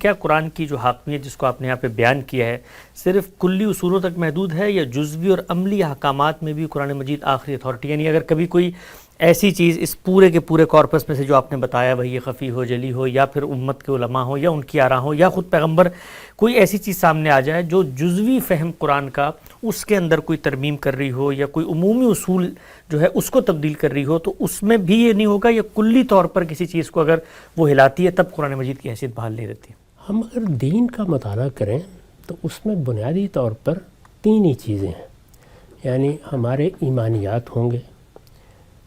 کیا قرآن کی جو حاکمیت جس کو آپ نے یہاں پہ بیان کیا ہے صرف کلی اصولوں تک محدود ہے یا جزوی اور عملی احکامات میں بھی قرآن مجید آخری اتھارٹی؟ یعنی اگر کبھی کوئی ایسی چیز اس پورے کے پورے کارپس میں سے جو آپ نے بتایا وہی خفی ہو، جلی ہو، یا پھر امت کے علماء ہو یا ان کی آراء ہو یا خود پیغمبر، کوئی ایسی چیز سامنے آ جائے جو جزوی فہم قرآن کا اس کے اندر کوئی ترمیم کر رہی ہو یا کوئی عمومی اصول جو ہے اس کو تبدیل کر رہی ہو، تو اس میں بھی یہ نہیں ہوگا یا کلی طور پر کسی چیز کو اگر وہ ہلاتی ہے تب قرآن مجید کی حیثیت بحال نہیں رہتی؟ ہم اگر دین کا مطالعہ کریں تو اس میں بنیادی طور پر تین ہی چیزیں ہیں. یعنی ہمارے ایمانیات ہوں گے،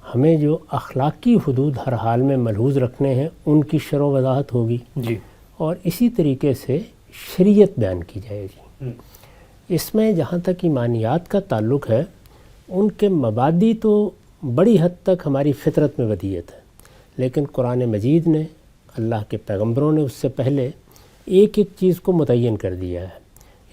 ہمیں جو اخلاقی حدود ہر حال میں ملحوظ رکھنے ہیں ان کی شرح و وضاحت ہوگی جی، اور اسی طریقے سے شریعت بیان کی جائے گی. اس میں جہاں تک ایمانیات کا تعلق ہے ان کے مبادی تو بڑی حد تک ہماری فطرت میں ودیعت ہے، لیکن قرآن مجید نے، اللہ کے پیغمبروں نے اس سے پہلے ایک ایک چیز کو متعین کر دیا ہے.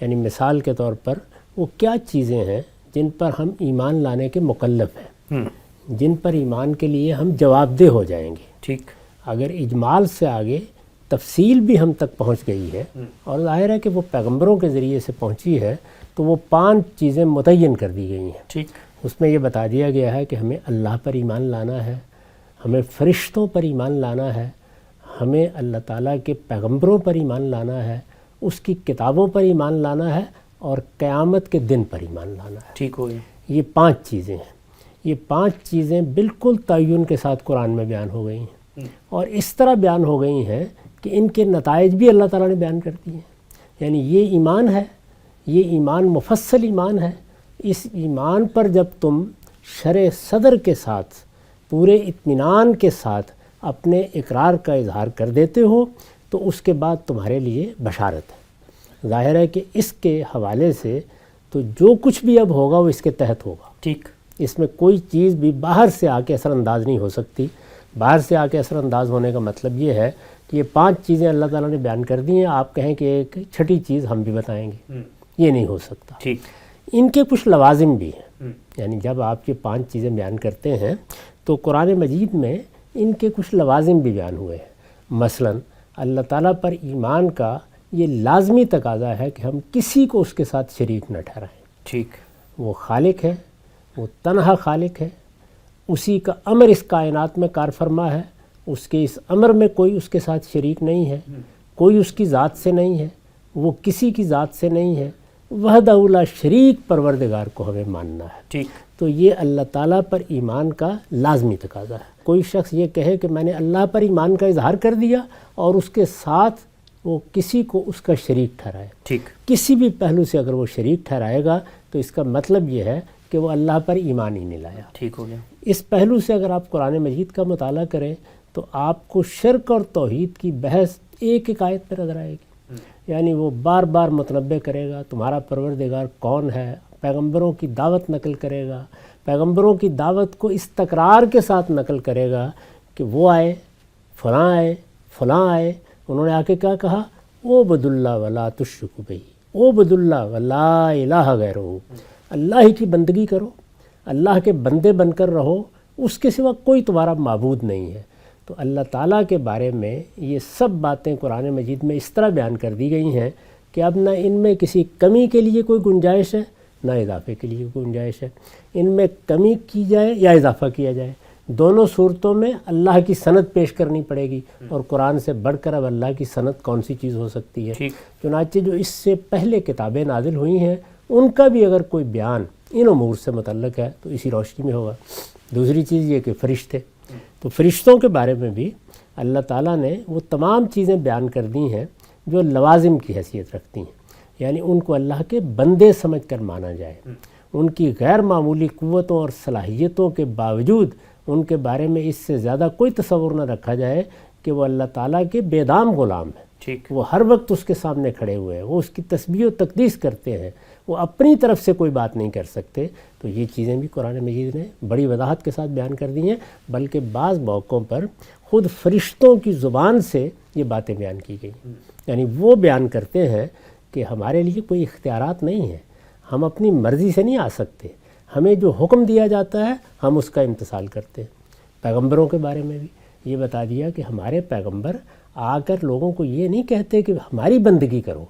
یعنی مثال کے طور پر وہ کیا چیزیں ہیں جن پر ہم ایمان لانے کے مکلف ہیں، جن پر ایمان کے لیے ہم جواب دہ ہو جائیں گے. ٹھیک، اگر اجمال سے آگے تفصیل بھی ہم تک پہنچ گئی ہے اور ظاہر ہے کہ وہ پیغمبروں کے ذریعے سے پہنچی ہے تو وہ 5 چیزیں متعین کر دی گئی ہیں. ٹھیک، اس میں یہ بتا دیا گیا ہے کہ ہمیں اللہ پر ایمان لانا ہے، ہمیں فرشتوں پر ایمان لانا ہے، ہمیں اللہ تعالیٰ کے پیغمبروں پر ایمان لانا ہے، اس کی کتابوں پر ایمان لانا ہے اور قیامت کے دن پر ایمان لانا ہے. ٹھیک ہو گیا. یہ 5 چیزیں ہیں. یہ 5 چیزیں بالکل تعین کے ساتھ قرآن میں بیان ہو گئی ہیں اور اس طرح بیان ہو گئی ہیں کہ ان کے نتائج بھی اللہ تعالیٰ نے بیان کر دی ہیں. یعنی یہ ایمان ہے، یہ ایمان مفصل ایمان ہے. اس ایمان پر جب تم شرح صدر کے ساتھ پورے اطمینان کے ساتھ اپنے اقرار کا اظہار کر دیتے ہو تو اس کے بعد تمہارے لیے بشارت ہے. ظاہر ہے کہ اس کے حوالے سے تو جو کچھ بھی اب ہوگا وہ اس کے تحت ہوگا. ٹھیک، اس میں کوئی چیز بھی باہر سے آ کے اثر انداز نہیں ہو سکتی. باہر سے آ کے اثر انداز ہونے کا مطلب یہ ہے کہ یہ 5 چیزیں اللہ تعالیٰ نے بیان کر دی ہیں، آپ کہیں کہ ایک چھٹی چیز ہم بھی بتائیں گے، یہ نہیں ہو سکتا. ٹھیک، ان کے کچھ لوازم بھی ہیں. یعنی جب آپ یہ 5 چیزیں بیان کرتے ہیں تو قرآن مجید میں ان کے کچھ لوازم بھی بیان ہوئے ہیں. مثلا اللہ تعالیٰ پر ایمان کا یہ لازمی تقاضا ہے کہ ہم کسی کو اس کے ساتھ شریک نہ ٹھہرائیں. ٹھیک، وہ خالق ہے، وہ تنہا خالق ہے، اسی کا امر اس کائنات میں کار فرما ہے، اس کے اس امر میں کوئی اس کے ساتھ شریک نہیں ہے، کوئی اس کی ذات سے نہیں ہے، وہ کسی کی ذات سے نہیں ہے. وحدہ لا شریک پروردگار کو ہمیں ماننا ہے. ٹھیک، تو یہ اللہ تعالیٰ پر ایمان کا لازمی تقاضا ہے. کوئی شخص یہ کہے کہ میں نے اللہ پر ایمان کا اظہار کر دیا اور اس کے ساتھ وہ کسی کو اس کا شریک ٹھہرائے، ٹھیک، کسی بھی پہلو سے اگر وہ شریک ٹھہرائے گا تو اس کا مطلب یہ ہے کہ وہ اللہ پر ایمان ہی نہیں لایا. ٹھیک ہو گیا. اس پہلو سے اگر آپ قرآن مجید کا مطالعہ کریں تو آپ کو شرک اور توحید کی بحث ایک ایک آیت پر نظر آئے گی. یعنی وہ بار بار متنبع کرے گا تمہارا پروردگار کون ہے، پیغمبروں کی دعوت نقل کرے گا، پیغمبروں کی دعوت کو اس تکرار کے ساتھ نقل کرے گا کہ وہ آئے، فلاں آئے، انہوں نے آ کے کیا کہا، عبد اللہ ولا تشرکوا بہ، عبد اللہ ولا الہ غیرہ، اللہ ہی کی بندگی کرو، اللہ کے بندے بن کر رہو، اس کے سوا کوئی تمہارا معبود نہیں ہے. تو اللہ تعالیٰ کے بارے میں یہ سب باتیں قرآن مجید میں اس طرح بیان کر دی گئی ہیں کہ اب نہ ان میں کسی کمی کے لیے کوئی گنجائش ہے نہ اضافے کے لیے کوئی گنجائش ہے. ان میں کمی کی جائے یا اضافہ کیا جائے، دونوں صورتوں میں اللہ کی سند پیش کرنی پڑے گی، اور قرآن سے بڑھ کر اب اللہ کی سند کون سی چیز ہو سکتی ہے. چنانچہ جو اس سے پہلے کتابیں نازل ہوئی ہیں ان کا بھی اگر کوئی بیان ان امور سے متعلق ہے تو اسی روشنی میں ہوگا. دوسری چیز یہ کہ فرشتے، تو فرشتوں کے بارے میں بھی اللہ تعالیٰ نے وہ تمام چیزیں بیان کر دی ہیں جو لوازم کی حیثیت رکھتی ہیں. یعنی ان کو اللہ کے بندے سمجھ کر مانا جائے، ان کی غیر معمولی قوتوں اور صلاحیتوں کے باوجود ان کے بارے میں اس سے زیادہ کوئی تصور نہ رکھا جائے کہ وہ اللہ تعالیٰ کے بے دام غلام ہیں. وہ ہر وقت اس کے سامنے کھڑے ہوئے ہیں، وہ اس کی تسبیح و تقدیس کرتے ہیں، وہ اپنی طرف سے کوئی بات نہیں کر سکتے. تو یہ چیزیں بھی قرآن مجید نے بڑی وضاحت کے ساتھ بیان کر دی ہیں، بلکہ بعض موقعوں پر خود فرشتوں کی زبان سے یہ باتیں بیان کی گئی. یعنی وہ بیان کرتے ہیں کہ ہمارے لیے کوئی اختیارات نہیں ہیں، ہم اپنی مرضی سے نہیں آ سکتے، ہمیں جو حکم دیا جاتا ہے ہم اس کا امتثال کرتے ہیں. پیغمبروں کے بارے میں بھی یہ بتا دیا کہ ہمارے پیغمبر آ کر لوگوں کو یہ نہیں کہتے کہ ہماری بندگی کرو،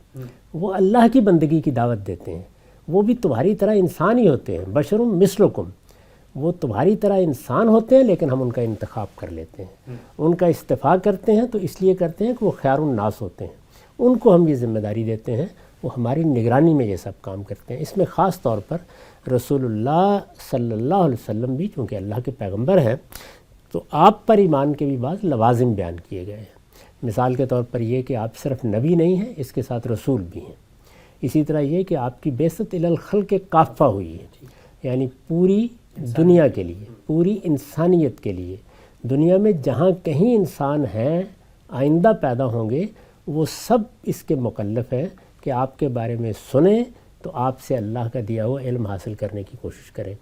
وہ اللہ کی بندگی کی دعوت دیتے ہیں۔ وہ بھی تمہاری طرح انسان ہی ہوتے ہیں، بشرم مثلکم، وہ تمہاری طرح انسان ہوتے ہیں لیکن ہم ان کا انتخاب کر لیتے ہیں، ان کا استفاع کرتے ہیں تو اس لیے کرتے ہیں کہ وہ خیار الناس ہوتے ہیں، ان کو ہم یہ ذمہ داری دیتے ہیں، وہ ہماری نگرانی میں یہ سب کام کرتے ہیں۔ اس میں خاص طور پر رسول اللہ صلی اللہ علیہ وسلم بھی چونکہ اللہ کے پیغمبر ہیں تو آپ پر ایمان کے بھی بعض لوازم بیان کیے گئے ہیں۔ مثال کے طور پر یہ کہ آپ صرف نبی نہیں ہیں، اس کے ساتھ رسول بھی ہیں۔ اسی طرح یہ کہ آپ کی بعثت الی الخلق کافہ ہوئی ہے، یعنی پوری دنیا کے لیے، پوری انسانیت کے لیے۔ دنیا میں جہاں کہیں انسان ہیں، آئندہ پیدا ہوں گے، وہ سب اس کے مکلف ہیں کہ آپ کے بارے میں سنیں تو آپ سے اللہ کا دیا ہوا علم حاصل کرنے کی کوشش کریں۔